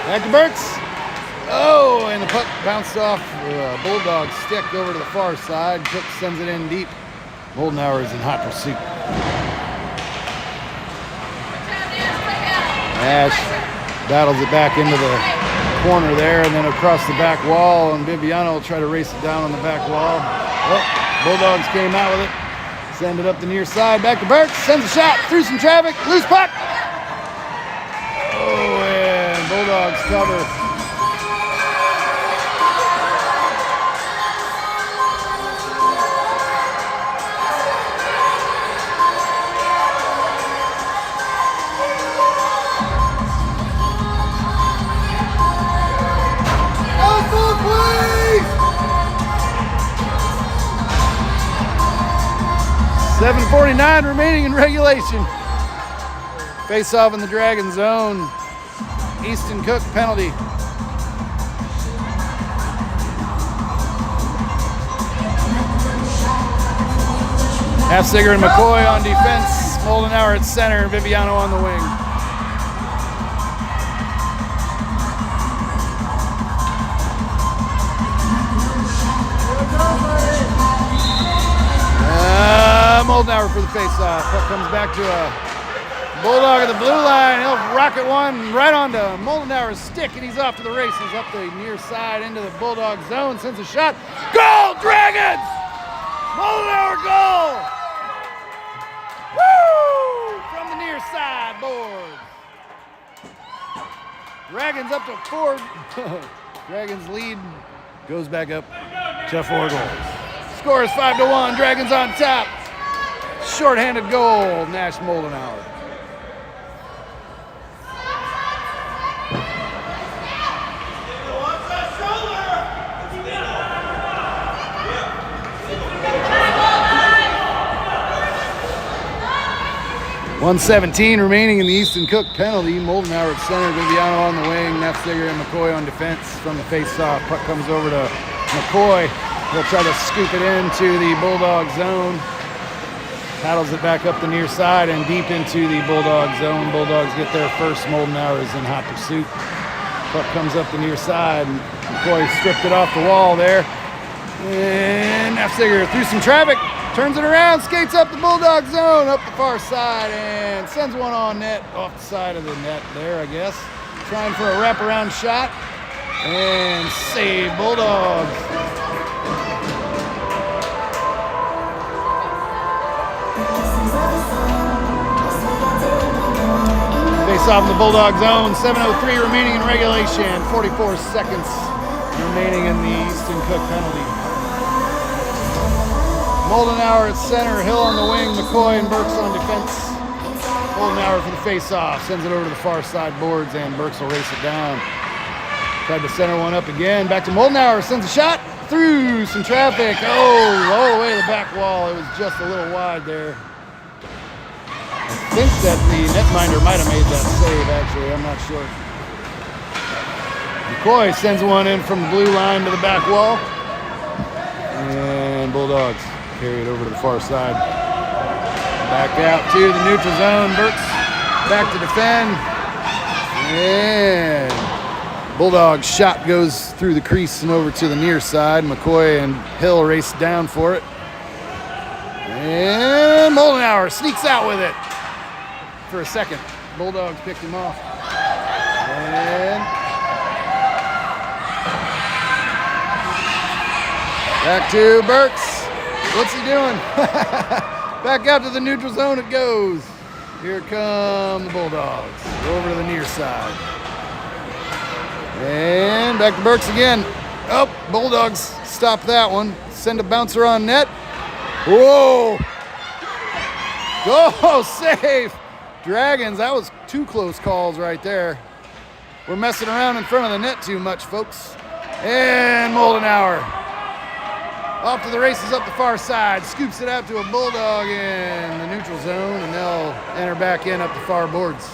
Back to Burks. Oh, and the puck bounced off Bulldog's stick over to the far side. Cook sends it in deep. Moldenauer is in hot pursuit. Ash battles it back into the corner there and then across the back wall, and Viviano will try to race it down on the back wall. Oh, Bulldogs came out with it. Send it up the near side. Back to Burks. Sends a shot through some traffic. Loose puck. Oh, and Bulldogs cover. Please! 7:49 remaining in regulation. Face off in the Dragon zone. Easton Cook penalty. Nafziger and McCoy on defense. Moldenauer at center. Viviano on the wing. Moldenauer for the face-off. Puck comes back to a Bulldog at the blue line. He'll rocket one right onto Moldenauer's stick, and he's off to the races up the near side into the Bulldog zone. Sends a shot. Goal, Dragons! Moldenauer goal! Woo! From the near side board. Dragons up to 4. Dragons lead goes back up to 4 goals. Score is 5-1. Dragons on top. Short-handed goal, Nash Moldenauer. .117 remaining in the Easton Cook penalty. Moldenauer at center, Viviano on the wing, Nafziger and McCoy on defense from the face-off. Puck comes over to McCoy. He'll try to scoop it into the Bulldog zone. Paddles it back up the near side and deep into the Bulldog zone. Bulldogs get there first. Moldenauer is in hot pursuit. Puck comes up the near side. McCoy stripped it off the wall there. And Nafziger through some traffic. Turns it around, skates up the Bulldog zone, up the far side, and sends one on net, off the side of the net there, I guess. Trying for a wraparound shot. And save, Bulldogs. Face off in the Bulldog zone, 7:03 remaining in regulation, 44 seconds remaining in the Easton Cook penalty. Moldenauer at center, Hill on the wing, McCoy and Burks on defense. Moldenauer for the face-off, sends it over to the far side boards, and Burks will race it down. Tried to center one up again, back to Moldenauer, sends a shot through some traffic. Oh, all the way to the back wall. It was just a little wide there. I think that the netminder might have made that save, actually. I'm not sure. McCoy sends one in from the blue line to the back wall. And Bulldogs carry it over to the far side. Back out to the neutral zone. Burks back to defend. And Bulldogs shot goes through the crease and over to the near side. McCoy and Hill race down for it. And Moldenauer sneaks out with it for a second. Bulldogs picked him off. And back to Burks. What's he doing? Back out to the neutral zone it goes. Here come the Bulldogs. Over to the near side. And back to Burks again. Oh, Bulldogs stop that one. Send a bouncer on net. Whoa! Go, save! Dragons, that was 2 close calls right there. We're messing around in front of the net too much, folks. And Moldenauer off to the races up the far side. Scoops it out to a Bulldog in the neutral zone, and they'll enter back in up the far boards.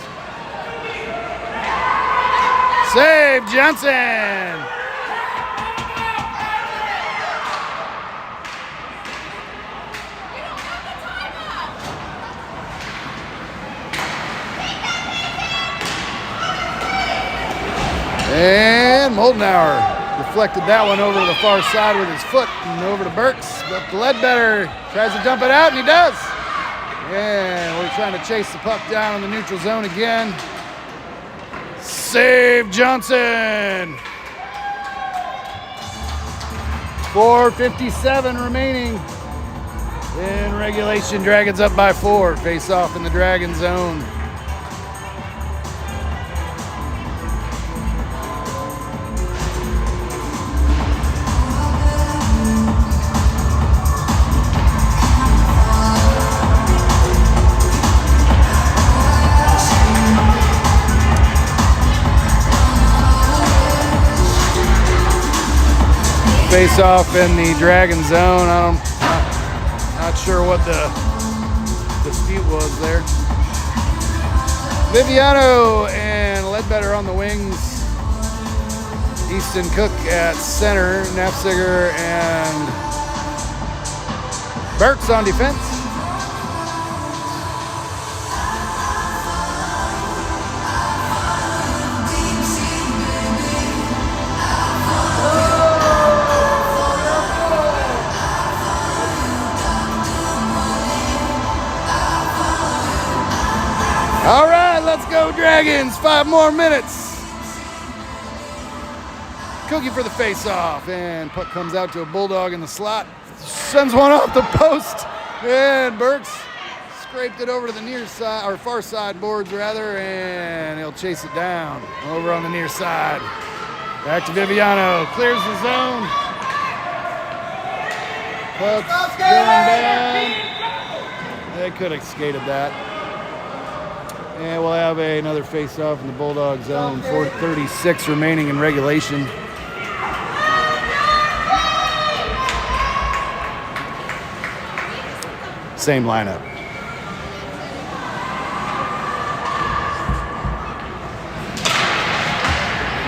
Save, Johnson! And Moldenauer deflected that one over to the far side with his foot and over to Burks. Up to Ledbetter, tries to dump it out, and he does. And we're trying to chase the puck down in the neutral zone again. Save, Johnson. 4:57 remaining in regulation. Dragons up by 4. Face off in the Dragon zone. Face off in the Dragon zone. I'm not sure what the dispute was there. Viviano and Ledbetter on the wings. Easton Cook at center. Nafziger and Burks on defense. All right, let's go Dragons. 5 more minutes. Cookie for the face-off, and puck comes out to a Bulldog in the slot. Sends one off the post, and Burks scraped it over to the near side, or far side boards rather, and he'll chase it down over on the near side. Back to Viviano, clears the zone. Puck's going down. They could have skated that. And we'll have another face-off in the Bulldog zone. 4:36 remaining in regulation. Same lineup.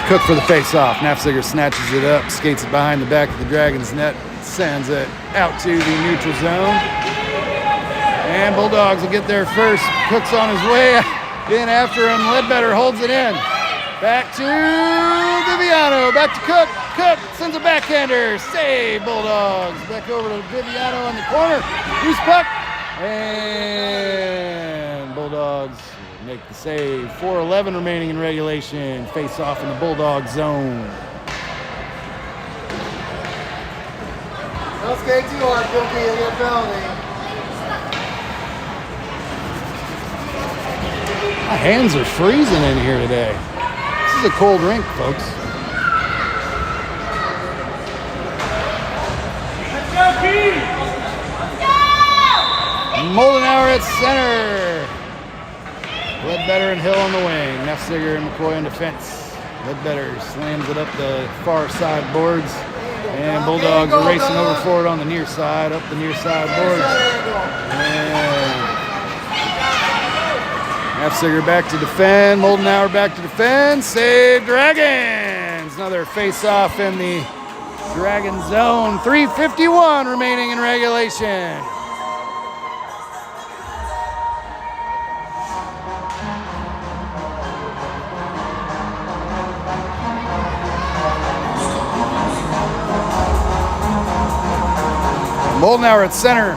Cook for the face-off. Nafziger snatches it up, skates it behind the back of the Dragons net, sends it out to the neutral zone. And Bulldogs will get there first. Cook's on his way in after him. Ledbetter holds it in. Back to Viviano. Back to Cook. Cook sends a backhander. Save, Bulldogs. Back over to Viviano in the corner. Loose puck. And Bulldogs make the save. 4:11 remaining in regulation. Face off in the Bulldog zone. Don't skate too hard, Cookie. You'll get a penalty. My hands are freezing in here today. This is a cold rink, folks. Let's go, Pete! Moldenauer at center. Ledbetter and Hill on the wing. Nafziger and McCoy on defense. Ledbetter slams it up the far side boards. And Bulldogs are racing over for it on the near side, up the near side boards. And Nafziger back to defend. Moldenauer back to defend. Save, Dragons. Another face-off in the Dragon zone. 3:51 remaining in regulation. Moldenauer at center.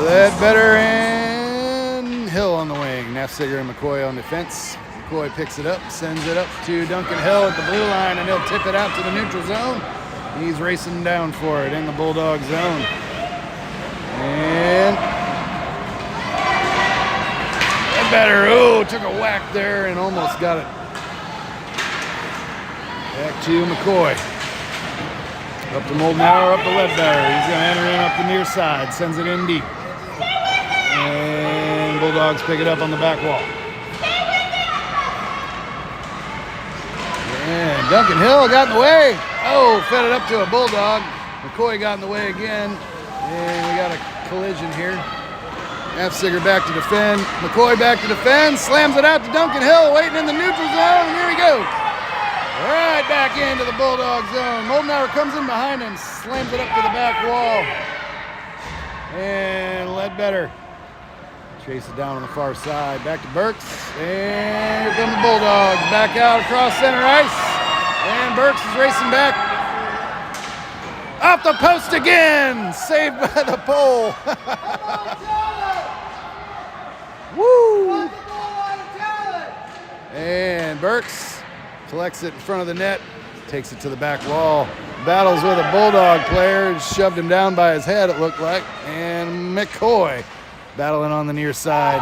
Ledbetter and Hill on the wing. Nafziger and McCoy on defense. McCoy picks it up, sends it up to Duncan Hill at the blue line, and he'll tip it out to the neutral zone. He's racing down for it in the Bulldog zone. And Ledbetter, took a whack there and almost got it. Back to McCoy. Up to Moldenauer, up to Ledbetter. He's going to enter in up the near side, sends it in deep. And Bulldogs pick it up on the back wall. And Duncan Hill got in the way. Fed it up to a Bulldog. McCoy got in the way again. And we got a collision here. Nafziger back to defend. McCoy back to defend. Slams it out to Duncan Hill, waiting in the neutral zone. And here he goes. Right back into the Bulldog zone. Moldenauer comes in behind him, slams it up to the back wall. And Ledbetter chases it down on the far side. Back to Burks. And here come the Bulldogs. Back out across center ice. And Burks is racing back. Off the post again. Saved by the pole. Woo! And Burks collects it in front of the net, takes it to the back wall, battles with a Bulldog player, shoved him down by his head, it looked like, and McCoy battling on the near side.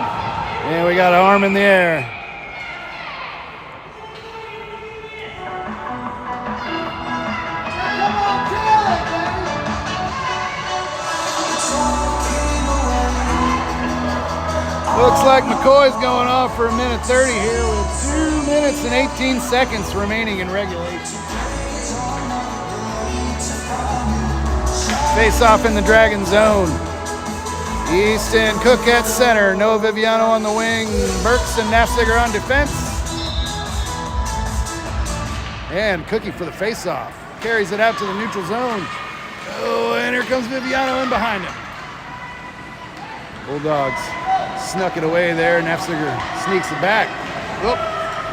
And we got an arm in the air. Looks like McCoy's going off for 1:30 here with 2 minutes and 18 seconds remaining in regulation. Face off in the Dragon zone. East and Cook at center. Noah Viviano on the wing. Burks and Nafziger on defense. And Cookie for the face-off. Carries it out to the neutral zone. And here comes Viviano in behind him. Bulldogs snuck it away there. Nafziger sneaks it back. Whoop,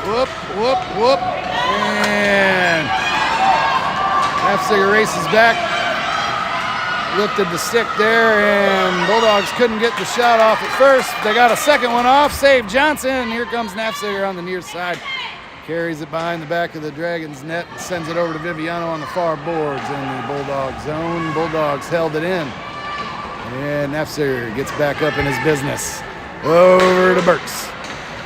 whoop, whoop, whoop. And Nafziger races back. Lifted the stick there, and Bulldogs couldn't get the shot off at first. They got a second one off. Save Johnson. Here comes Nafziger on the near side. Carries it behind the back of the Dragons net and sends it over to Viviano on the far boards in the Bulldog zone. Bulldogs held it in. And Nafziger gets back up in his business. Over to Burks.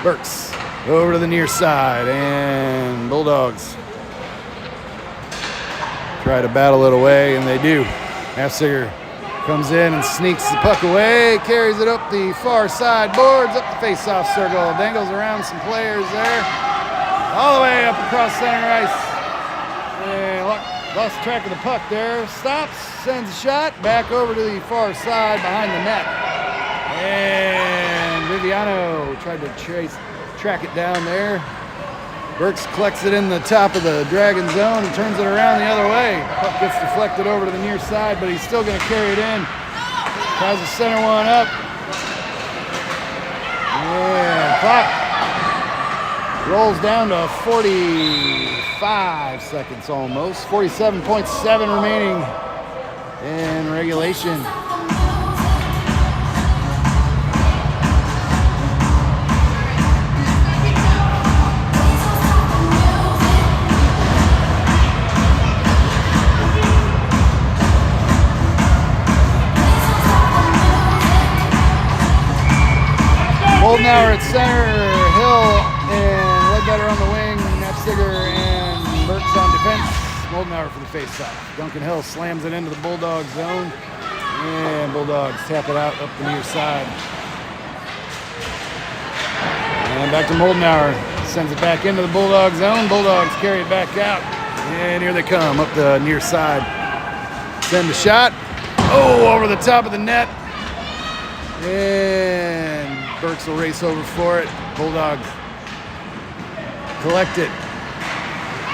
Burks over to the near side, and Bulldogs try to battle it away, and they do. Nafziger comes in and sneaks the puck away, carries it up the far side boards, up the face-off circle, dangles around some players there, all the way up across center ice. And lost track of the puck there. Stops, sends a shot back over to the far side behind the net. And Viviano tried to track it down there. Burks collects it in the top of the Dragon zone and turns it around the other way. Puck gets deflected over to the near side, but he's still going to carry it in. Tries to center one up. And clock rolls down to 45 seconds almost. 47.7 remaining in regulation. Moldenauer at center, Hill and Ledbetter on the wing, Nafziger and Burks on defense. Moldenauer for the face-off. Duncan Hill slams it into the Bulldog zone, and Bulldogs tap it out up the near side. And back to Moldenauer, sends it back into the Bulldog zone. Bulldogs carry it back out, and here they come up the near side. Send a shot. Over the top of the net. And Burks will race over for it. Bulldogs collect it.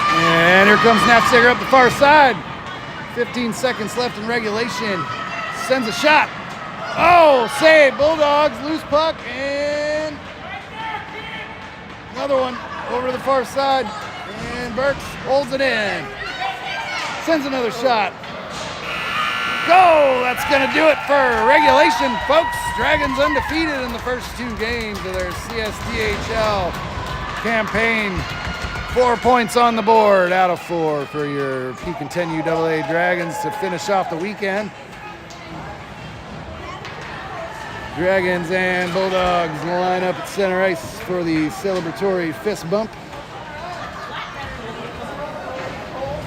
And here comes Nafziger up the far side. 15 seconds left in regulation. Sends a shot. Save. Bulldogs, loose puck, and another one over to the far side. And Burks holds it in. Sends another shot. go! That's going to do it for regulation, folks. Dragons undefeated in the first 2 games of their CSDHL campaign. 4 points on the board out of 4 for your Pekin UAA Dragons to finish off the weekend. Dragons and Bulldogs line up at center ice for the celebratory fist bump.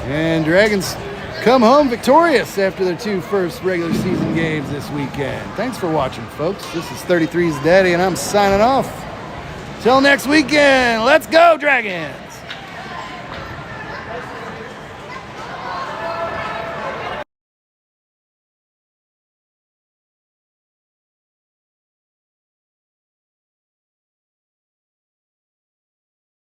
And Dragons come home victorious after their 2 first regular season games this weekend. Thanks for watching, folks. This is 33's Daddy, and I'm signing off. Till next weekend, let's go, Dragons!